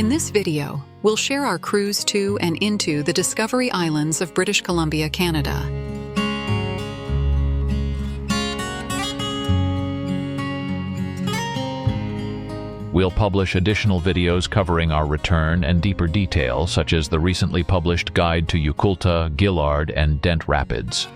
In this video, we'll share our cruise to and into the Discovery Islands of British Columbia, Canada. We'll publish additional videos covering our return and deeper detail, such as the recently published guide to Yuculta, Gillard, and Dent Rapids.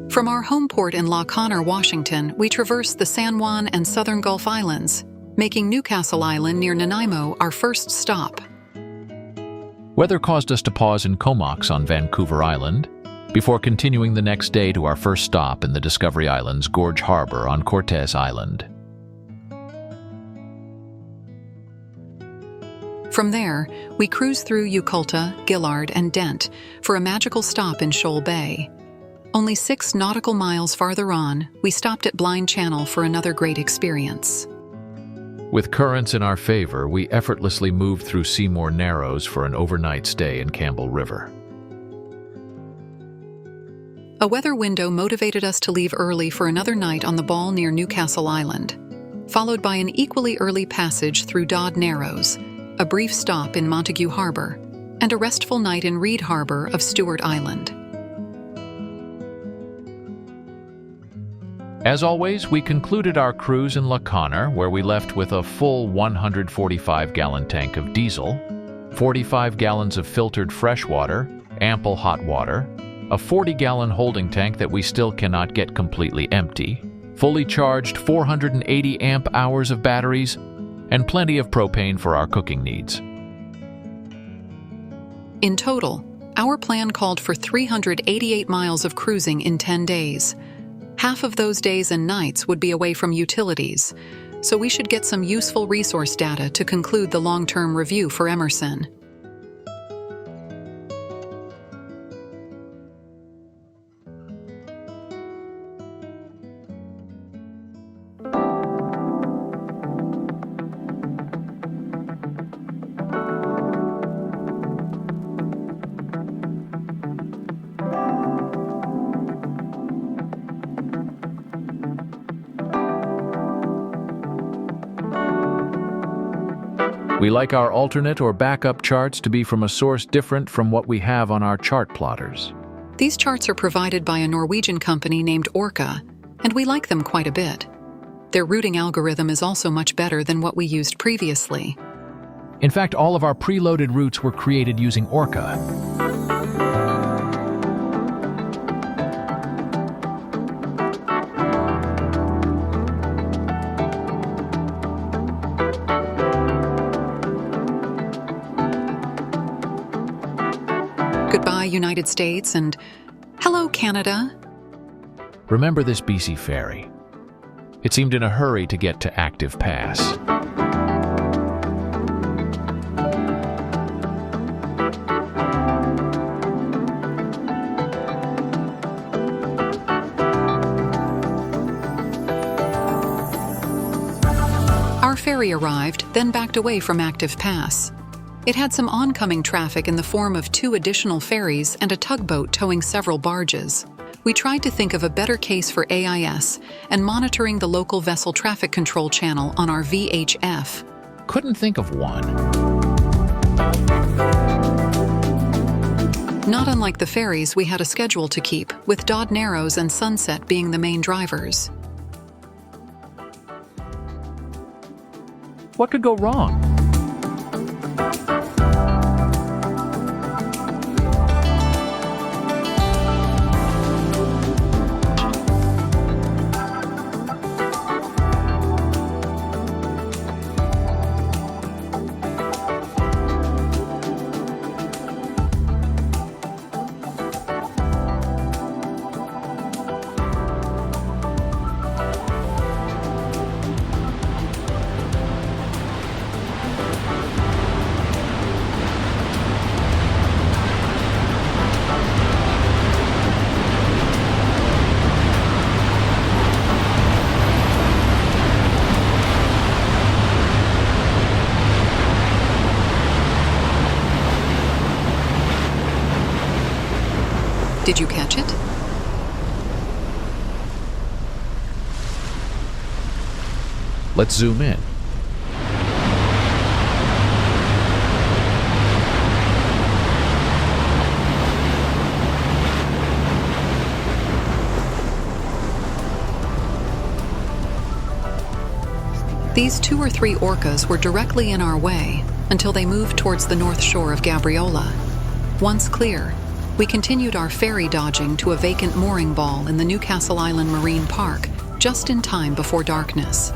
From our home port in La Conner, Washington, we traverse the San Juan and Southern Gulf Islands, making Newcastle Island near Nanaimo our first stop. Weather caused us to pause in Comox on Vancouver Island, before continuing the next day to our first stop in the Discovery Islands' Gorge Harbour on Cortes Island. From there, we cruise through Yuculta, Gillard, and Dent for a magical stop in Shoal Bay. Only 6 nautical miles farther on, we stopped at Blind Channel for another great experience. With currents in our favor, we effortlessly moved through Seymour Narrows for an overnight stay in Campbell River. A weather window motivated us to leave early for another night on the Ball near Newcastle Island, followed by an equally early passage through Dodd Narrows, a brief stop in Montague Harbour, and a restful night in Reed Harbour of Stewart Island. As always, we concluded our cruise in La Conner, where we left with a full 145-gallon tank of diesel, 45 gallons of filtered fresh water, ample hot water, a 40-gallon holding tank that we still cannot get completely empty, fully charged 480 amp hours of batteries, and plenty of propane for our cooking needs. In total, our plan called for 388 miles of cruising in 10 days. Half of those days and nights would be away from utilities, so we should get some useful resource data to conclude the long-term review for Emerson. We like our alternate or backup charts to be from a source different from what we have on our chart plotters. These charts are provided by a Norwegian company named Orca, and we like them quite a bit. Their routing algorithm is also much better than what we used previously. In fact, all of our preloaded routes were created using Orca. Goodbye, United States, and hello, Canada. Remember this BC ferry? It seemed in a hurry to get to Active Pass. Our ferry arrived, then backed away from Active Pass. It had some oncoming traffic in the form of 2 additional ferries and a tugboat towing several barges. We tried to think of a better case for AIS and monitoring the local vessel traffic control channel on our VHF. Couldn't think of one. Not unlike the ferries, we had a schedule to keep, with Dodd Narrows and Sunset being the main drivers. What could go wrong? Did you catch it? Let's zoom in. These 2 or 3 orcas were directly in our way until they moved towards the north shore of Gabriola. Once clear, we continued our ferry dodging to a vacant mooring ball in the Newcastle Island Marine Park just in time before darkness.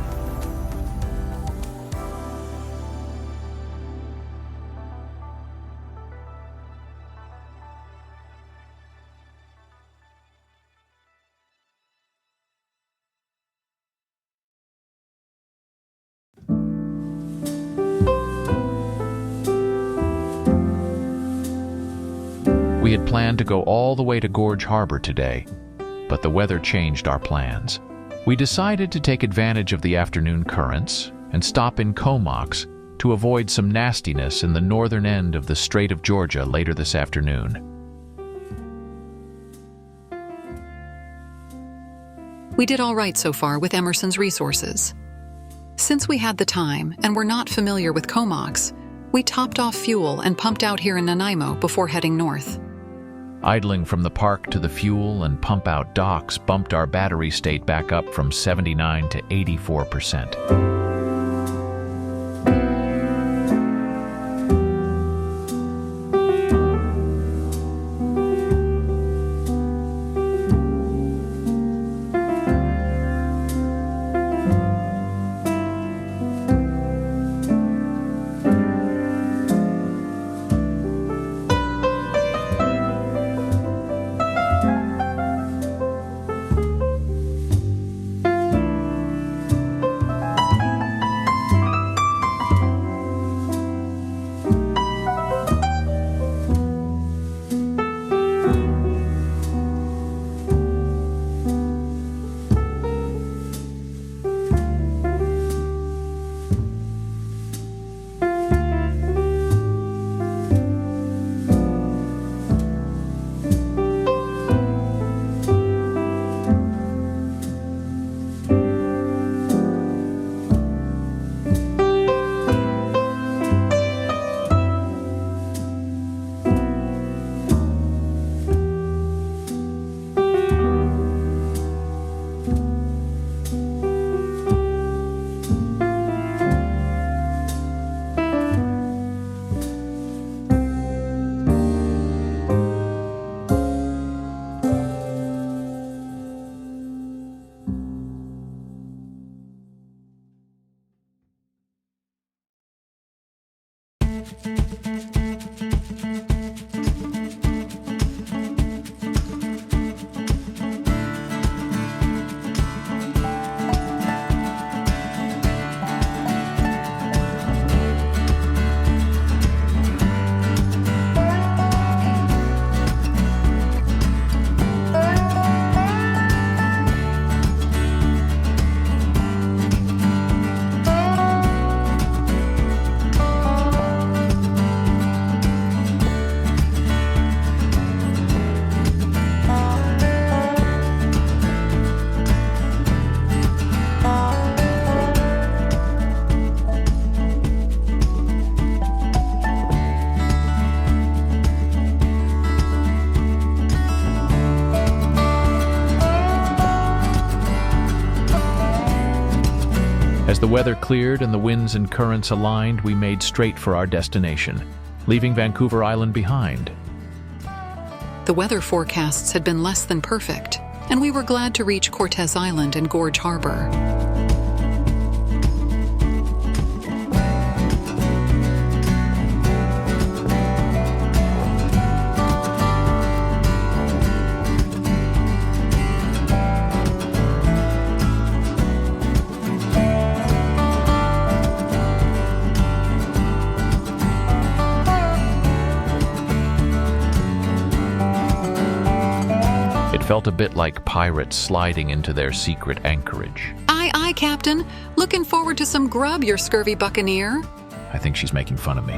We had planned to go all the way to Gorge Harbour today, but the weather changed our plans. We decided to take advantage of the afternoon currents and stop in Comox to avoid some nastiness in the northern end of the Strait of Georgia later this afternoon. We did all right so far with Emerson's resources. Since we had the time and were not familiar with Comox, we topped off fuel and pumped out here in Nanaimo before heading north. Idling from the park to the fuel and pump-out docks bumped our battery state back up from 79 to 84%. As the weather cleared and the winds and currents aligned, we made straight for our destination, leaving Vancouver Island behind. The weather forecasts had been less than perfect, and we were glad to reach Cortes Island and Gorge Harbour. It felt a bit like pirates sliding into their secret anchorage. Aye, aye, Captain. Looking forward to some grub, you scurvy buccaneer. I think she's making fun of me.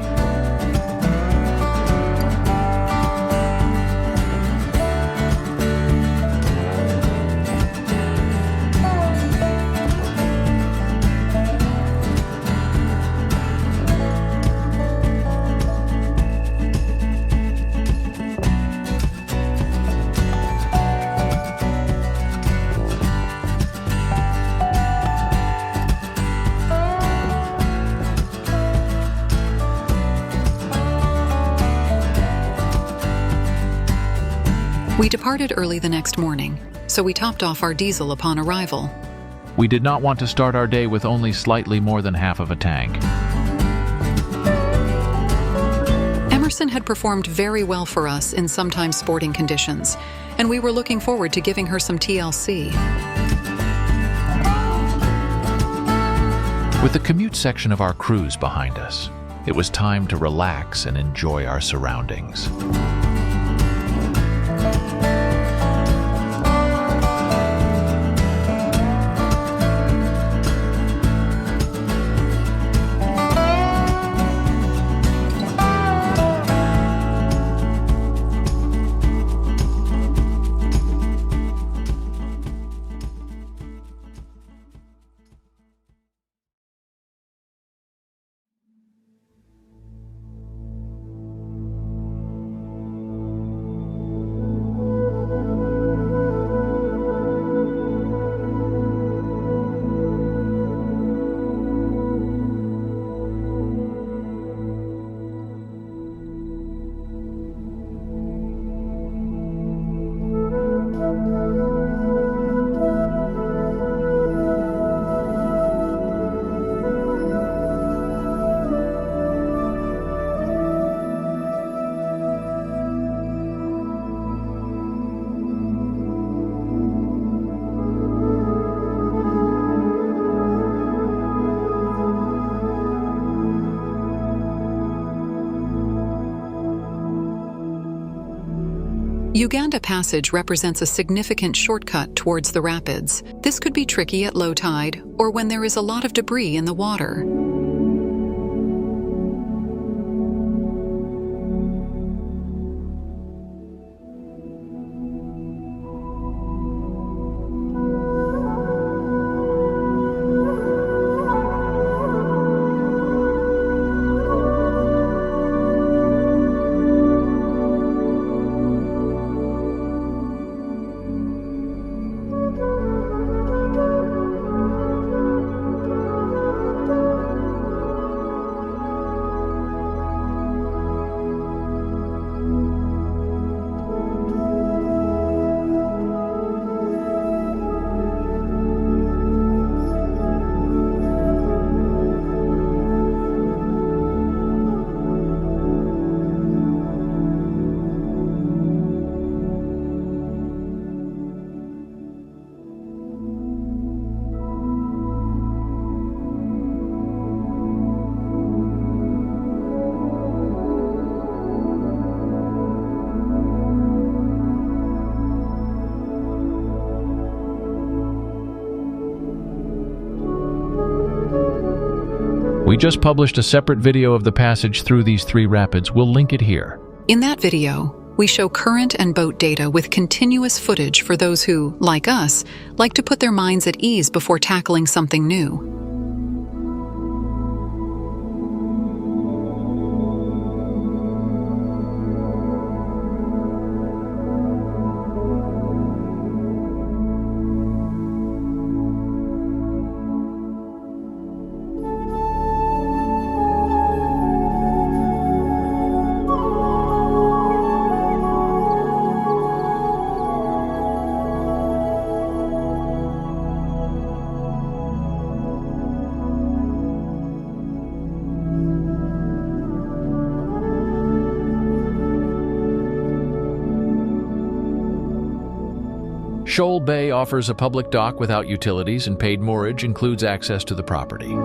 We departed early the next morning, so we topped off our diesel upon arrival. We did not want to start our day with only slightly more than half of a tank. Emerson had performed very well for us in sometimes sporting conditions, and we were looking forward to giving her some TLC. With the commute section of our cruise behind us, it was time to relax and enjoy our surroundings. Uganda Passage represents a significant shortcut towards the rapids. This could be tricky at low tide or when there is a lot of debris in the water. We just published a separate video of the passage through these 3 rapids. We'll link it here. In that video, we show current and boat data with continuous footage for those who, like us, like to put their minds at ease before tackling something new. Shoal Bay offers a public dock without utilities, and paid moorage includes access to the property.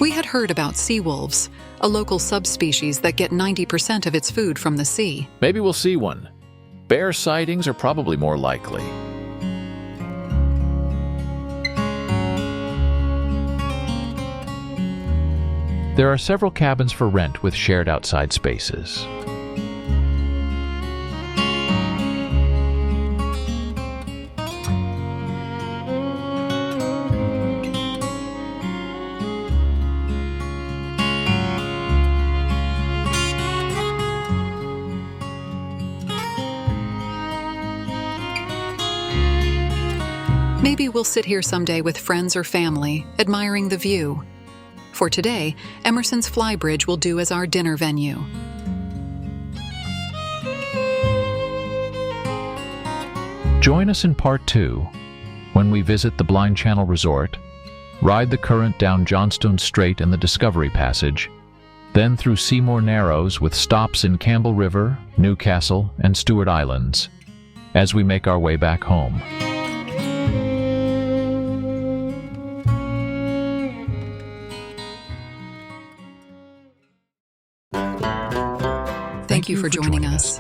We had heard about sea wolves, a local subspecies that get 90% of its food from the sea. Maybe we'll see one. Bear sightings are probably more likely. There are several cabins for rent with shared outside spaces. Maybe we'll sit here someday with friends or family, admiring the view. For today, Emerson's Flybridge will do as our dinner venue. Join us in Part 2, when we visit the Blind Channel Resort, ride the current down Johnstone Strait and the Discovery Passage, then through Seymour Narrows with stops in Campbell River, Newcastle, and Stewart Islands, as we make our way back home. Thank you for joining us.